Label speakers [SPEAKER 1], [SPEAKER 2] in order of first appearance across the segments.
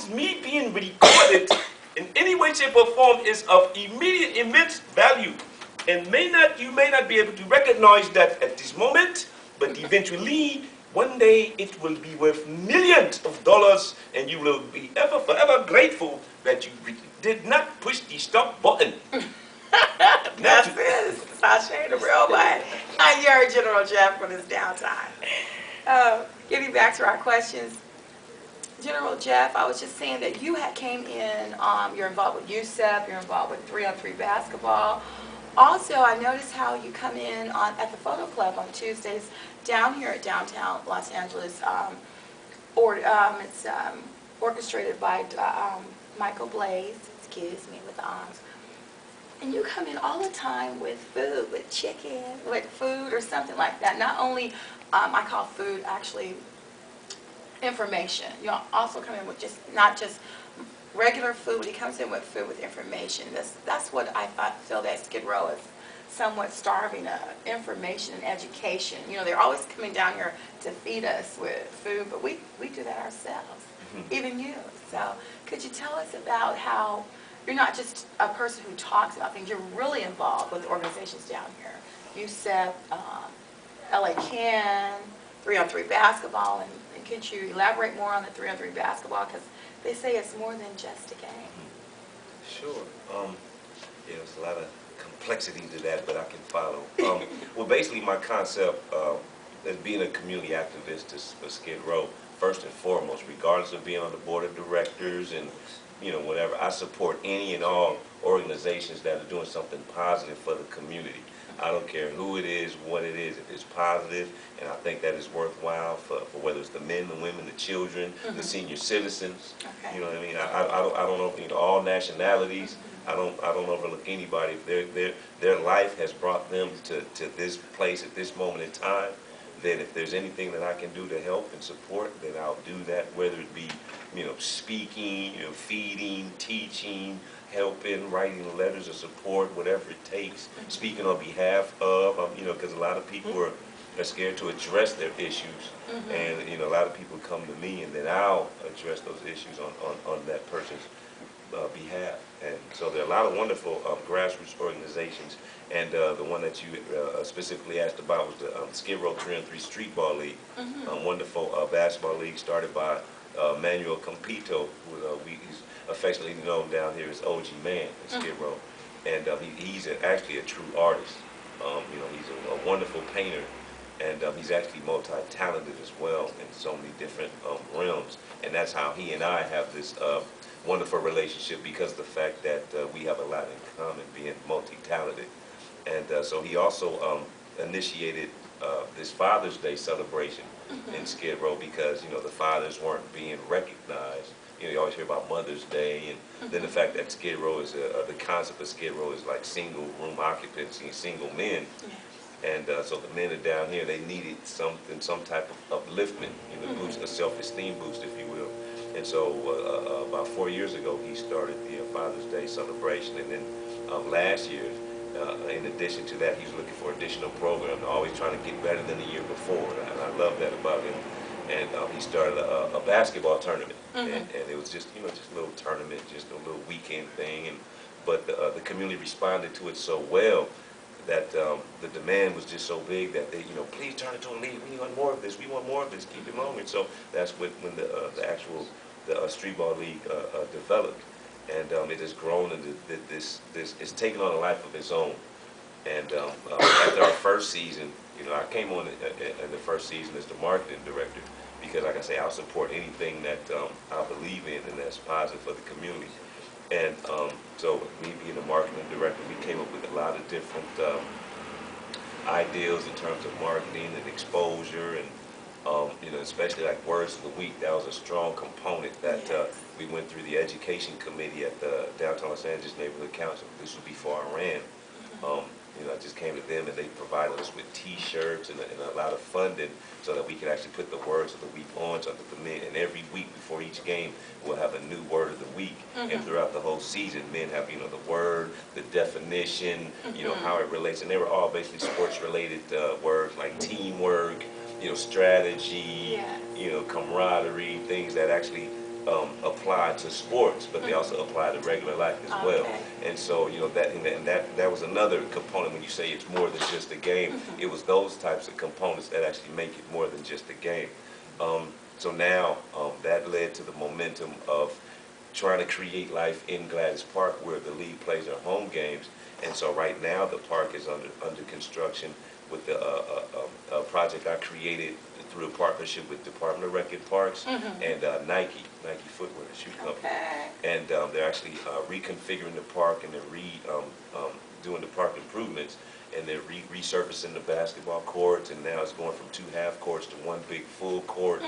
[SPEAKER 1] knows me being recorded in any way, shape, or form is of immediate, immense value. And you may not be able to recognize that at this moment, but eventually, one day it will be worth millions of dollars, and you will be forever grateful that you did not push the stop button.
[SPEAKER 2] That's it. Saesha, the real one. You heard General Jeff for this downtime. Getting back to our questions, General Jeff, I was just saying that you came in, you're involved with USEP, you're involved with 3-on-3 basketball. Also, I noticed how you come in at the Photo Club on Tuesdays down here at downtown Los Angeles. It's orchestrated by Michael Blaze, excuse me, with the arms. And you come in all the time with food, with chicken, with food or something like that. Not only, I call food actually information. You also come in with not just regular food, but he comes in with food with information. That's what I feel that Skid Row is somewhat starving of, information and education. You know, they're always coming down here to feed us with food, but we do that ourselves, even you. So could you tell us about how you're not just a person who talks about things, you're really involved with organizations down here. USEP, LA Can, 3-on-3 basketball, and could you elaborate more on the 3-on-3 basketball? Because they say it's more than just a game.
[SPEAKER 1] Sure. Yeah, there's a lot of complexity to that, but I can follow. Well, basically my concept as being a community activist for Skid Row, first and foremost, regardless of being on the board of directors and whatever, I support any and all organizations that are doing something positive for the community. I don't care who it is, what it is, if it's positive, and I think that is worthwhile for whether it's the men, the women, the children, the senior citizens. Okay. You know what I mean? I don't know, all nationalities. I don't overlook anybody. If their life has brought them to this place at this moment in time, then if there's anything that I can do to help and support, then I'll do that, whether it be, speaking, feeding, teaching, helping, writing letters of support, whatever it takes, speaking on behalf of, because a lot of people are scared to address their issues, and, a lot of people come to me, and then I'll address those issues on that person's behalf. And so there are a lot of wonderful grassroots organizations, and the one that you specifically asked about was the Skid Row 3-on-3 Streetball League, wonderful basketball league started by Manuel Campito, who he's affectionately known down here as OG Man in Skid Row, and he's actually a true artist. He's a wonderful painter, and he's actually multi-talented as well in so many different realms, and that's how he and I have this wonderful relationship, because of the fact that we have a lot in common, being multi-talented. And so he also initiated this Father's Day celebration in Skid Row, because the fathers weren't being recognized. You always hear about Mother's Day, and then the fact that Skid Row is the concept of Skid Row is like single room occupancy, single men. And so the men are down here, they needed some type of upliftment, boost, a self-esteem boost, if you will. And so about 4 years ago, he started the Father's Day celebration. And then last year, in addition to that, he was looking for additional programs, always trying to get better than the year before. And I love that about him. And he started a basketball tournament. And it was just, just a little tournament, just a little weekend thing. But the community responded to it so well that the demand was just so big that they, please turn it to a league. We want more of this. We want more of this. Keep it going. So that's when the actual streetball league developed, and it has grown into this. It's taken on a life of its own. And after our first season, I came on in the first season as the marketing director, because, like I say, I'll support anything that I believe in and that's positive for the community. And so me being the marketing director, we came up with a lot of different ideas in terms of marketing and exposure, and especially like words of the week. That was a strong component that we went through the education committee at the Downtown Los Angeles Neighborhood Council. This was before I ran. I just came to them, and they provided us with T-shirts and a lot of funding so that we could actually put the words of the week on, so that the men, and every week before each game, we'll have a new word of the week. And throughout the whole season, men have, the word, the definition, how it relates. And they were all basically sports-related words like teamwork, strategy, camaraderie, things that actually apply to sports, but they also apply to regular life as well.
[SPEAKER 2] Okay.
[SPEAKER 1] And so, you know, that was another component when you say it's more than just a game. It was those types of components that actually make it more than just a game. So now that led to the momentum of trying to create life in Gladys Park where the league plays their home games. And so right now the park is under construction with the a project I created through a partnership with Department of Rec and Parks and Nike Footwear, the shoe company.
[SPEAKER 2] Okay.
[SPEAKER 1] And they're actually reconfiguring the park, and they're doing the park improvements, and they're resurfacing the basketball courts, and now it's going from 2 half courts to 1 big full court.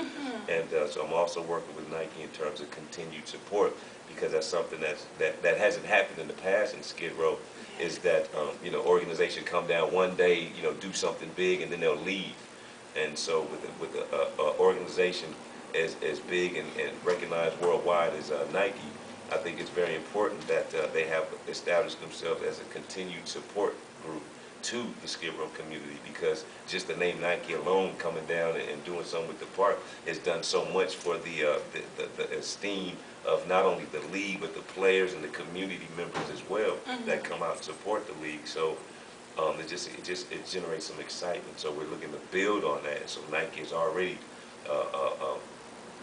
[SPEAKER 1] And so I'm also working with Nike in terms of continued support, because that's something that hasn't happened in the past in Skid Row, is that you know, organization come down one day, you know, do something big, and then they'll leave. And so with the organization as big and recognized worldwide as Nike, I think it's very important that they have established themselves as a continued support group to the Skid Row community, because just the name Nike alone coming down and doing something with the park has done so much for the esteem of not only the league but the players and the community members as well that come out and support the league. So it generates some excitement. So we're looking to build on that. So Nike is already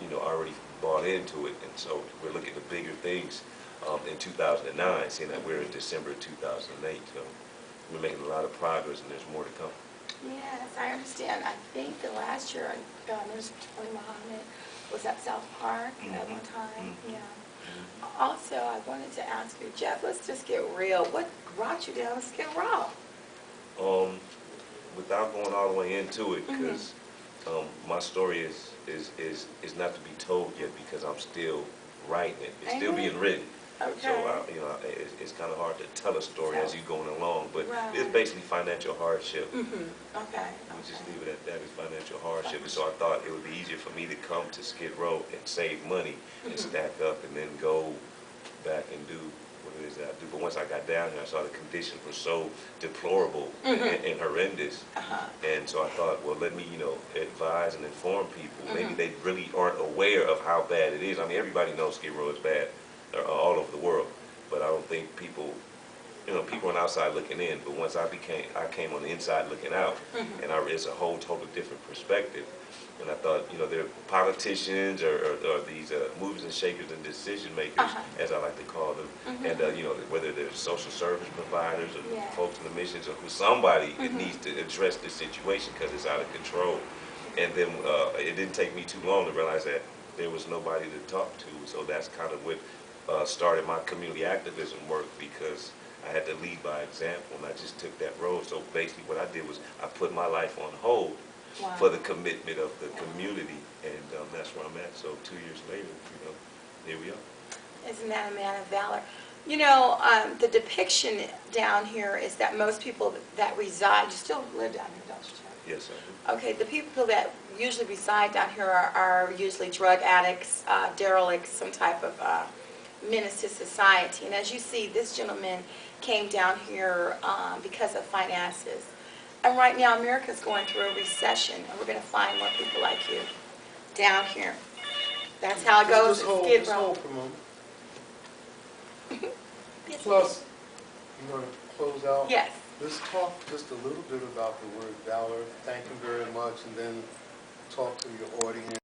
[SPEAKER 1] you know, already bought into it, and so we're looking at bigger things in 2009, seeing that we're in December of 2008. So we're making a lot of progress, and there's more to come.
[SPEAKER 2] Yes, I understand. I think the last year, Mr. Tony Muhammad was at South Park at one time. Yeah. Also, I wanted to ask you, Jeff, let's just get real. What brought you down to Skid Row?
[SPEAKER 1] Without going all the way into it, because my story is not to be told yet, because I'm still writing it. It's still being written.
[SPEAKER 2] Okay.
[SPEAKER 1] So you know, it's kind of hard to tell a story as you're going along, but it's basically financial hardship.
[SPEAKER 2] Okay.
[SPEAKER 1] We'll just leave it at that. It's financial hardship. And so I thought it would be easier for me to come to Skid Row and save money and stack up, and then go back and do what it is that I do. But once I got down here, I saw the conditions were so deplorable and horrendous. And so I thought, well, let me, you know, advise and inform people. Maybe they really aren't aware of how bad it is. I mean, everybody knows Skid Row is bad all over the world, but I don't think people, you know, people on the outside looking in. But once I came on the inside looking out, and it's a whole totally different perspective. And I thought, you know, there are politicians or these movers and shakers and decision makers, as I like to call them, and you know, whether they're social service providers or folks in the missions, or somebody that needs to address this situation because it's out of control. And then it didn't take me too long to realize that there was nobody to talk to. So that's kind of what started my community activism work, because I had to lead by example, and I just took that road. So basically what I did was I put my life on hold for the commitment of the community, and that's where I'm at. So 2 years later, you know, here we are.
[SPEAKER 2] Isn't that a man of valor? You know, the depiction down here is that most people that reside, you still live down here, don't you, Jeff?
[SPEAKER 1] Yes, I do.
[SPEAKER 2] Okay, the people that usually reside down here are usually drug addicts, derelicts, some type of menace to society. And as you see, this gentleman came down here because of finances. And right now, America's going through a recession, and we're going to find more people like you down here. That's how it goes at Skid Row.
[SPEAKER 3] Plus, you want to close out?
[SPEAKER 2] Yes.
[SPEAKER 3] Let's talk just a little bit about the word valor. Thank you very much, and then talk to your audience.